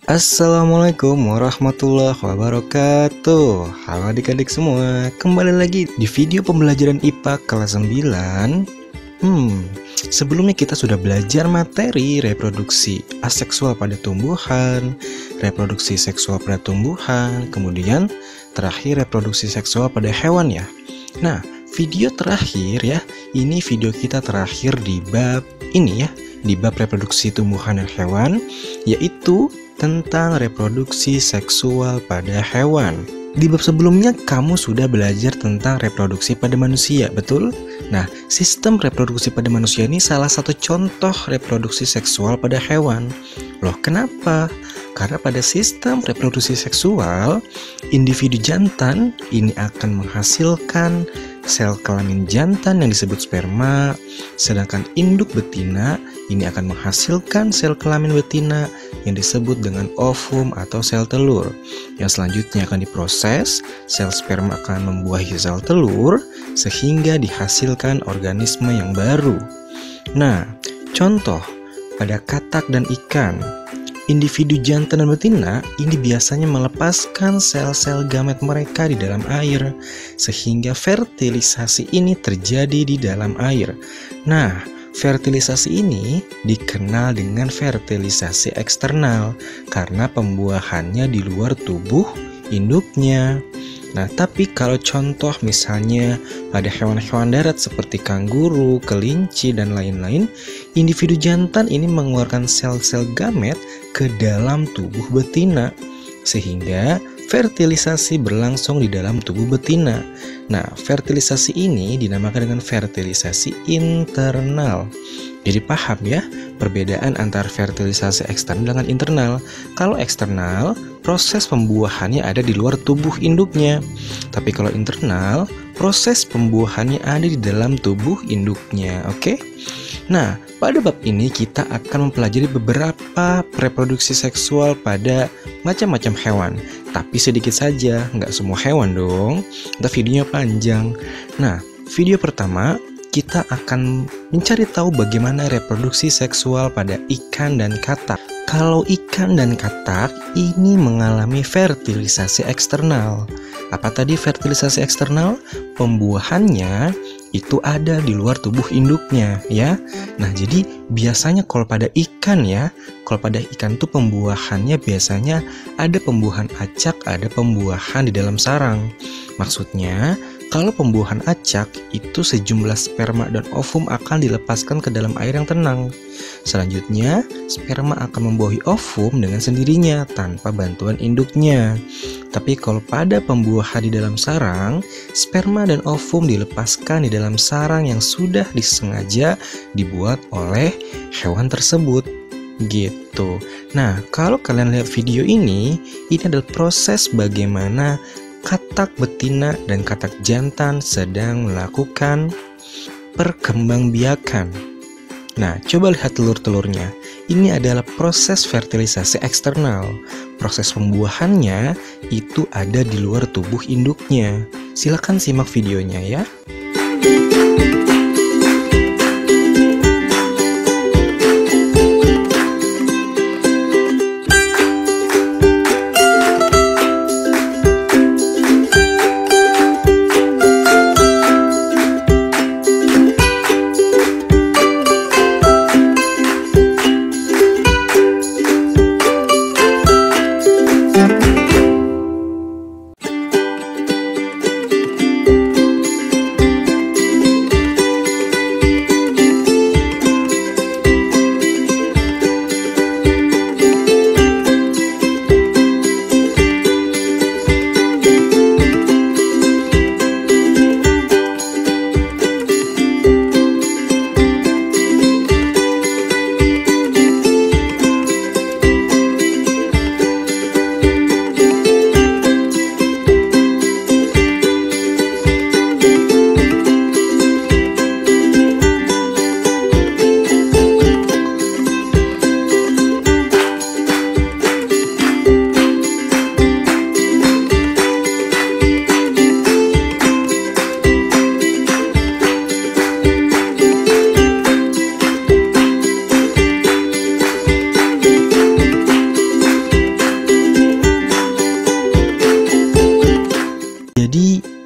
Assalamualaikum warahmatullahi wabarakatuh. Halo adik-adik semua, kembali lagi di video pembelajaran IPA kelas 9. Sebelumnya kita sudah belajar materi reproduksi aseksual pada tumbuhan, reproduksi seksual pada tumbuhan, kemudian terakhir reproduksi seksual pada hewan ya. Nah, video terakhir ya, ini video kita terakhir di bab ini ya, di bab reproduksi tumbuhan dan hewan, yaitu tentang reproduksi seksual pada hewan. Di bab sebelumnya kamu sudah belajar tentang reproduksi pada manusia, betul? Nah, sistem reproduksi pada manusia ini salah satu contoh reproduksi seksual pada hewan. Loh, kenapa? Karena pada sistem reproduksi seksual, individu jantan ini akan menghasilkan sel kelamin jantan yang disebut sperma, sedangkan induk betina ini akan menghasilkan sel kelamin betina yang disebut dengan ovum atau sel telur. Yang selanjutnya akan diproses, sel sperma akan membuahi sel telur sehingga dihasilkan organisme yang baru. Nah, contoh pada katak dan ikan, individu jantan dan betina ini biasanya melepaskan sel-sel gamet mereka di dalam air, sehingga fertilisasi ini terjadi di dalam air. Nah, fertilisasi ini dikenal dengan fertilisasi eksternal karena pembuahannya di luar tubuh induknya. Nah, tapi kalau contoh misalnya pada hewan-hewan darat seperti kanguru, kelinci, dan lain-lain, individu jantan ini mengeluarkan sel-sel gamet ke dalam tubuh betina, sehingga fertilisasi berlangsung di dalam tubuh betina. Nah, fertilisasi ini dinamakan dengan fertilisasi internal. Jadi paham ya perbedaan antara fertilisasi eksternal dengan internal. Kalau eksternal, proses pembuahannya ada di luar tubuh induknya. Tapi kalau internal, proses pembuahannya ada di dalam tubuh induknya. Oke? Nah, pada bab ini kita akan mempelajari beberapa reproduksi seksual pada macam-macam hewan. Tapi sedikit saja, nggak semua hewan dong. Ntar videonya panjang. Nah, video pertama kita akan mencari tahu bagaimana reproduksi seksual pada ikan dan katak. Kalau ikan dan katak ini mengalami fertilisasi eksternal. Apa tadi fertilisasi eksternal? Pembuahannya itu ada di luar tubuh induknya ya. Nah, jadi biasanya kalau pada ikan ya, kalau pada ikan tuh pembuahannya biasanya ada pembuahan acak, ada pembuahan di dalam sarang. Maksudnya, kalau pembuahan acak itu sejumlah sperma dan ovum akan dilepaskan ke dalam air yang tenang. Selanjutnya, sperma akan membuahi ovum dengan sendirinya tanpa bantuan induknya. Tapi kalau pada pembuahan di dalam sarang, sperma dan ovum dilepaskan di dalam sarang yang sudah disengaja dibuat oleh hewan tersebut. Gitu. Nah, kalau kalian lihat video ini adalah proses bagaimana katak betina dan katak jantan sedang melakukan perkembangbiakan. Nah, coba lihat telur-telurnya. Ini adalah proses fertilisasi eksternal. Proses pembuahannya itu ada di luar tubuh induknya. Silakan simak videonya ya.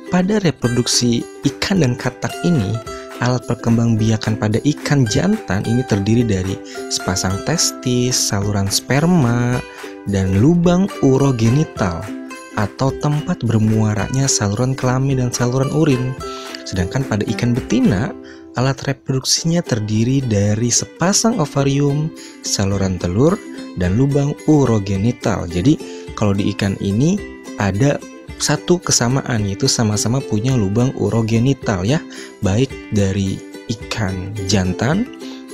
pada reproduksi ikan dan katak ini, alat perkembangbiakan pada ikan jantan ini terdiri dari sepasang testis, saluran sperma, dan lubang urogenital atau tempat bermuaranya saluran kelamin dan saluran urin. Sedangkan pada ikan betina, alat reproduksinya terdiri dari sepasang ovarium, saluran telur, dan lubang urogenital. Jadi kalau di ikan ini ada satu kesamaan, yaitu sama-sama punya lubang urogenital ya, baik dari ikan jantan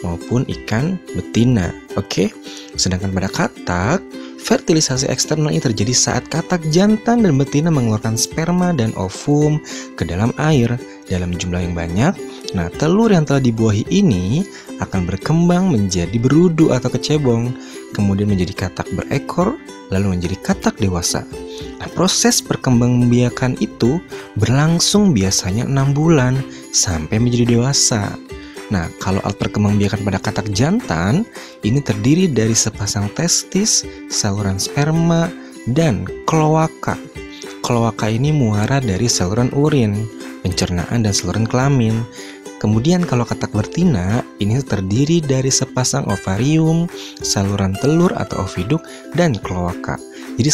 maupun ikan betina. Oke. Sedangkan pada katak, fertilisasi eksternal ini terjadi saat katak jantan dan betina mengeluarkan sperma dan ovum ke dalam air dalam jumlah yang banyak. Nah, telur yang telah dibuahi ini akan berkembang menjadi berudu atau kecebong, kemudian menjadi katak berekor, lalu menjadi katak dewasa. Nah, proses perkembangbiakan itu berlangsung biasanya 6 bulan sampai menjadi dewasa. Nah, kalau alat perkembangbiakan pada katak jantan ini terdiri dari sepasang testis, saluran sperma, dan kloaka. Kloaka ini muara dari saluran urin, pencernaan, dan saluran kelamin. Kemudian kalau katak betina ini terdiri dari sepasang ovarium, saluran telur atau oviduk, dan kloaka. Jadi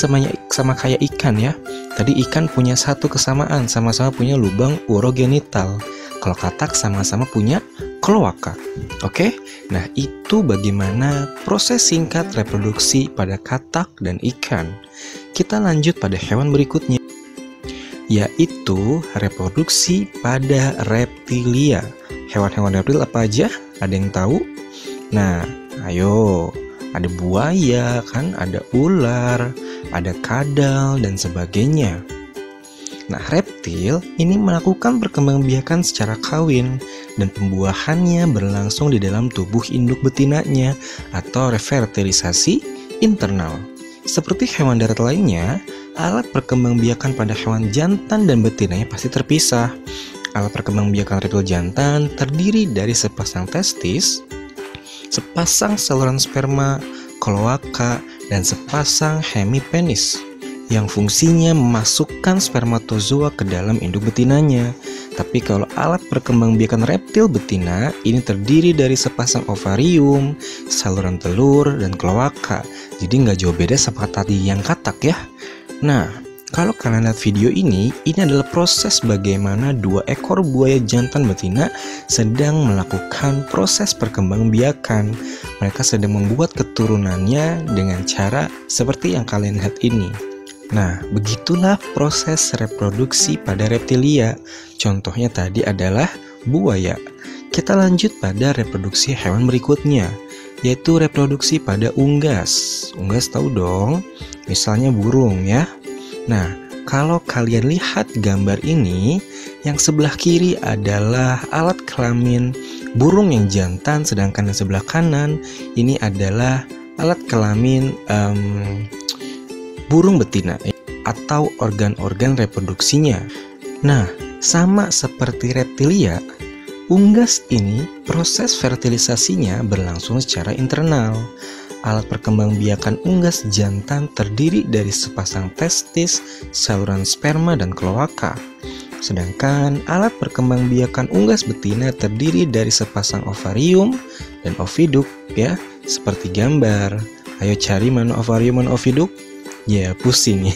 sama kayak ikan ya. Tadi ikan punya satu kesamaan, sama-sama punya lubang urogenital. Kalau katak sama-sama punya kloaka. Oke? Nah, itu bagaimana proses singkat reproduksi pada katak dan ikan. Kita lanjut pada hewan berikutnya, yaitu reproduksi pada reptilia. Hewan-hewan reptil apa aja? Ada yang tahu? Nah, ayo. Ada buaya kan, ada ular, ada kadal, dan sebagainya. Nah, reptil ini melakukan perkembangbiakan secara kawin dan pembuahannya berlangsung di dalam tubuh induk betinanya atau refertilisasi internal. Seperti hewan darat lainnya, alat perkembangbiakan pada hewan jantan dan betinanya pasti terpisah. Alat perkembangbiakan reptil jantan terdiri dari sepasang testis, sepasang saluran sperma, kloaka, dan sepasang hemipenis yang fungsinya memasukkan spermatozoa ke dalam induk betinanya. Tapi kalau alat perkembangbiakan reptil betina ini terdiri dari sepasang ovarium, saluran telur, dan kloaka. Jadi nggak jauh beda sama tadi yang katak ya. Nah, kalau kalian lihat video ini adalah proses bagaimana 2 ekor buaya jantan betina sedang melakukan proses perkembangbiakan. Mereka sedang membuat keturunannya dengan cara seperti yang kalian lihat ini. Nah, begitulah proses reproduksi pada reptilia. Contohnya tadi adalah buaya. Kita lanjut pada reproduksi hewan berikutnya, yaitu reproduksi pada unggas. Unggas tahu dong, misalnya burung ya. Nah, kalau kalian lihat gambar ini, yang sebelah kiri adalah alat kelamin burung yang jantan, sedangkan yang sebelah kanan ini adalah alat kelamin burung betina atau organ-organ reproduksinya. Nah, sama seperti reptilia, unggas ini proses fertilisasinya berlangsung secara internal. Alat perkembangbiakan unggas jantan terdiri dari sepasang testis, saluran sperma, dan kloaka. Sedangkan alat perkembangbiakan unggas betina terdiri dari sepasang ovarium dan oviduk ya, seperti gambar. Ayo cari mana ovarium dan oviduk? Ya, pusing ya.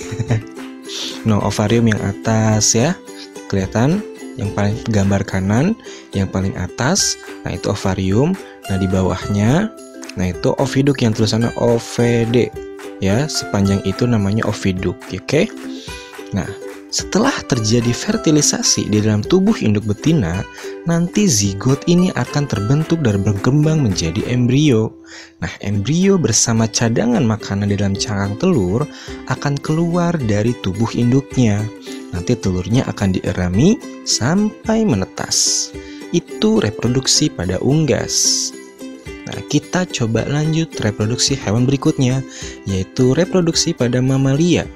No, ovarium yang atas ya. Kelihatan yang paling gambar kanan, yang paling atas. Nah, itu ovarium. Nah, di bawahnya, nah itu oviduk yang tulisannya OVD ya. Sepanjang itu namanya oviduk, oke? Nah, setelah terjadi fertilisasi di dalam tubuh induk betina, nanti zigot ini akan terbentuk dan berkembang menjadi embrio. Nah, embrio bersama cadangan makanan di dalam cangkang telur akan keluar dari tubuh induknya. Nanti telurnya akan dierami sampai menetas. Itu reproduksi pada unggas. Nah, kita coba lanjut reproduksi hewan berikutnya, yaitu reproduksi pada mamalia.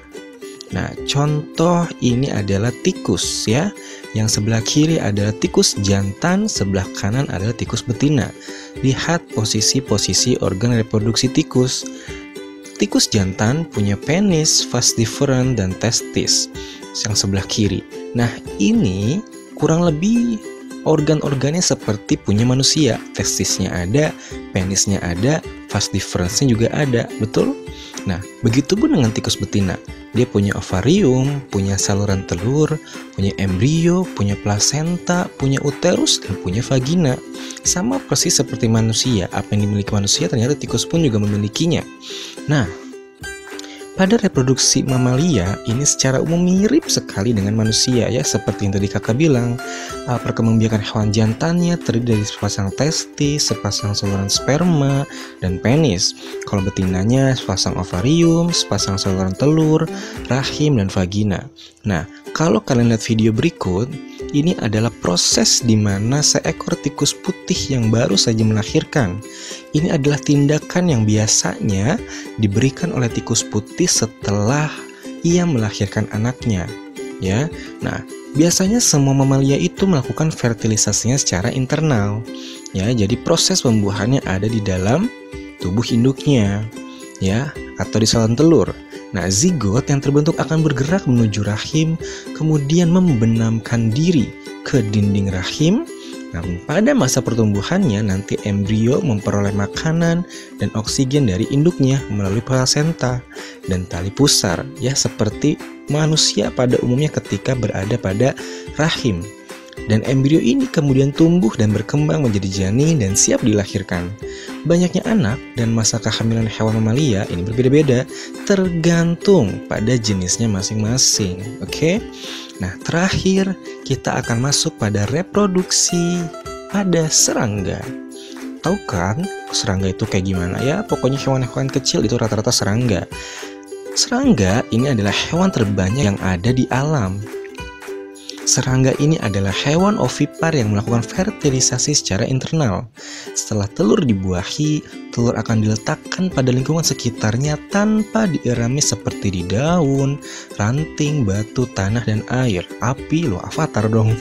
Nah, contoh ini adalah tikus ya. Yang sebelah kiri adalah tikus jantan, sebelah kanan adalah tikus betina. Lihat posisi-posisi organ reproduksi tikus. Tikus jantan punya penis, vas deferens, dan testis. yang sebelah kiri. Nah, ini kurang lebih organ-organnya seperti punya manusia. Testisnya ada, penisnya ada, vas deferensnya juga ada, betul? Nah, begitu pun dengan tikus betina. Dia punya ovarium, punya saluran telur, punya embrio, punya plasenta, punya uterus, dan punya vagina. Sama persis seperti manusia, apa yang dimiliki manusia ternyata tikus pun juga memilikinya. Nah, pada reproduksi mamalia ini secara umum mirip sekali dengan manusia ya, seperti yang tadi kakak bilang. Perkembangbiakan hewan jantannya terdiri dari sepasang testis, sepasang saluran sperma, dan penis. Kalau betinanya sepasang ovarium, sepasang saluran telur, rahim, dan vagina. Nah, kalau kalian lihat video berikut, ini adalah proses di mana seekor tikus putih yang baru saja melahirkan. Ini adalah tindakan yang biasanya diberikan oleh tikus putih setelah ia melahirkan anaknya, ya. Nah, biasanya semua mamalia itu melakukan fertilisasinya secara internal, ya. Jadi proses pembuahannya ada di dalam tubuh induknya, ya, atau di saluran telur. Nah, zigot yang terbentuk akan bergerak menuju rahim, kemudian membenamkan diri ke dinding rahim. Nah, pada masa pertumbuhannya nanti embrio memperoleh makanan dan oksigen dari induknya melalui plasenta dan tali pusar, ya, seperti manusia pada umumnya ketika berada pada rahim. Dan embrio ini kemudian tumbuh dan berkembang menjadi janin dan siap dilahirkan. Banyaknya anak dan masa kehamilan hewan mamalia ini berbeda-beda tergantung pada jenisnya masing-masing. Oke? Nah, terakhir kita akan masuk pada reproduksi pada serangga. Tahu kan serangga itu kayak gimana ya? Pokoknya hewan-hewan kecil itu rata-rata serangga. Serangga ini adalah hewan terbanyak yang ada di alam. Serangga ini adalah hewan ovipar yang melakukan fertilisasi secara internal. Setelah telur dibuahi, telur akan diletakkan pada lingkungan sekitarnya tanpa diirami seperti di daun, ranting, batu, tanah, dan air. Api, loh, avatar dong.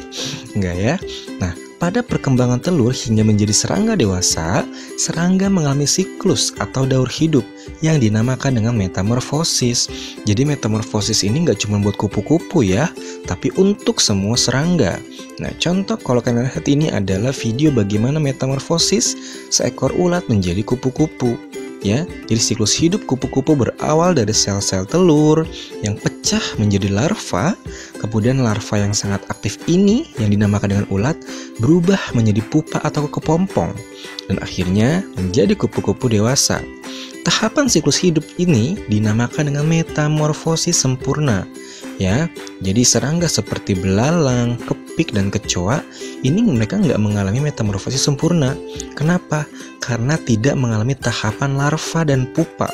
Enggak ya? Nah, pada perkembangan telur hingga menjadi serangga dewasa, serangga mengalami siklus atau daur hidup yang dinamakan dengan metamorfosis. Jadi metamorfosis ini nggak cuma buat kupu-kupu ya, tapi untuk semua serangga. Nah, contoh kalau kalian lihat ini adalah video bagaimana metamorfosis seekor ulat menjadi kupu-kupu. Ya, jadi siklus hidup kupu-kupu berawal dari sel-sel telur yang pecah menjadi larva. Kemudian larva yang sangat aktif ini yang dinamakan dengan ulat berubah menjadi pupa atau kepompong dan akhirnya menjadi kupu-kupu dewasa. Tahapan siklus hidup ini dinamakan dengan metamorfosis sempurna. Ya, jadi serangga seperti belalang, kepik, dan kecoa ini mereka nggak mengalami metamorfosis sempurna. Kenapa? Karena tidak mengalami tahapan larva dan pupa.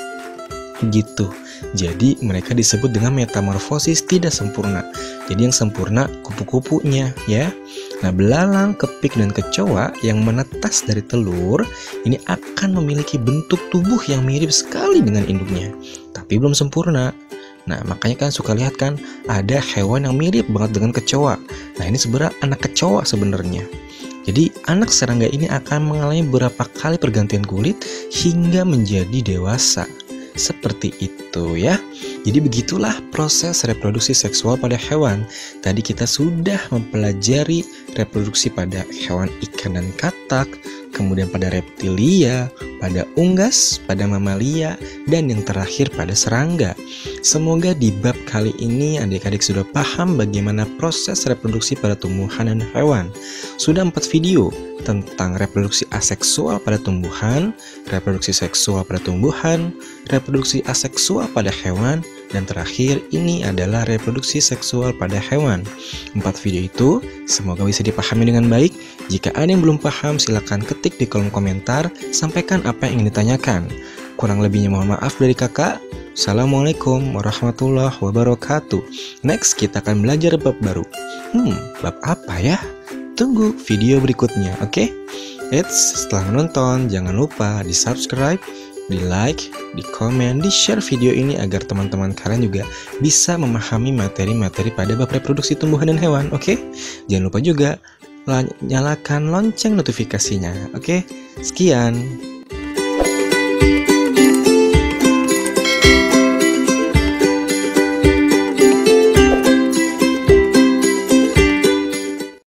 Gitu. Jadi mereka disebut dengan metamorfosis tidak sempurna. Jadi yang sempurna kupu-kupunya, ya. Nah, belalang, kepik, dan kecoa yang menetas dari telur ini akan memiliki bentuk tubuh yang mirip sekali dengan induknya, tapi belum sempurna. Nah, makanya kan suka lihat kan ada hewan yang mirip banget dengan kecoa. Nah, ini sebenarnya anak kecoa sebenarnya. Jadi anak serangga ini akan mengalami beberapa kali pergantian kulit hingga menjadi dewasa. Seperti itu ya. Jadi begitulah proses reproduksi seksual pada hewan. Tadi kita sudah mempelajari reproduksi pada hewan ikan dan katak, kemudian pada reptilia, pada unggas, pada mamalia, dan yang terakhir pada serangga. Semoga di bab kali ini adik-adik sudah paham bagaimana proses reproduksi pada tumbuhan dan hewan. Sudah 4 video tentang reproduksi aseksual pada tumbuhan, reproduksi seksual pada tumbuhan, reproduksi aseksual pada hewan, dan terakhir ini adalah reproduksi seksual pada hewan. 4 video itu semoga bisa dipahami dengan baik. Jika ada yang belum paham silahkan ketik di kolom komentar, sampaikan apa yang ingin ditanyakan. Kurang lebihnya mohon maaf dari kakak. Assalamualaikum warahmatullahi wabarakatuh. Next kita akan belajar bab baru. Bab apa ya? Tunggu video berikutnya, oke? Setelah menonton jangan lupa di subscribe, di like, di komen, di share video ini agar teman-teman kalian juga bisa memahami materi-materi pada bab reproduksi tumbuhan dan hewan, oke? Jangan lupa juga nyalakan lonceng notifikasinya, oke? Sekian.